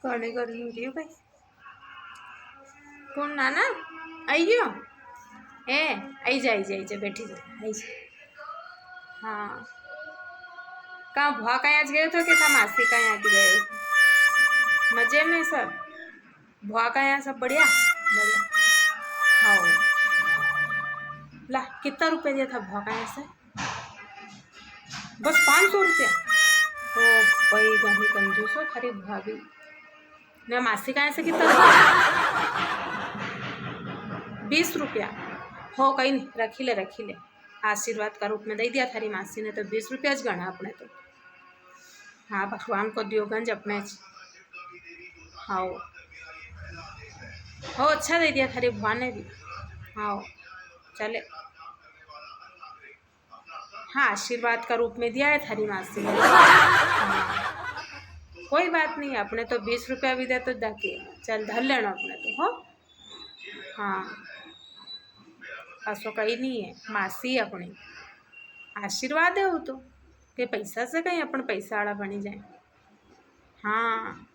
घणी गर्मी रही भाई। कौन नाना आई गयो? ए आई जा बैठी जा आई जा। हाँ कहाँ भुआ कहीं आज गए थे कि था मासी कहीं आज गए थे? मजे में सब? भुआ का यहाँ सब बढ़िया बढ़िया। हाँ ला कितना रुपये दिया था भुआ का यहाँ से? बस 500 रुपया? ओ भाई कहीं कंजूस हो खरी भाभी ने। मासी का यहाँ से कितना था? 20 रुपया हो कहीं नहीं, रखी ले आशीर्वाद का रूप में दे दिया थारी मासी ने तो 20 रुपया ज गणा अपने तो। हाँ भगवान को दियो गंज अपने हाँ हो अच्छा दे दिया थारी भुआ ने भी। हाँ चले हाँ आशीर्वाद का रूप में दिया है थारी मासी ने। हाँ कोई बात नहीं, अपने तो 20 रुपया भी दे तो जाके चल धर लेना अपने तो हो। हाँ ऐसा कहीं नहीं है, मासी अपनी आशीर्वाद है वो तो कि पैसा से कहीं अपन पैसा वाला बनी जाए। हाँ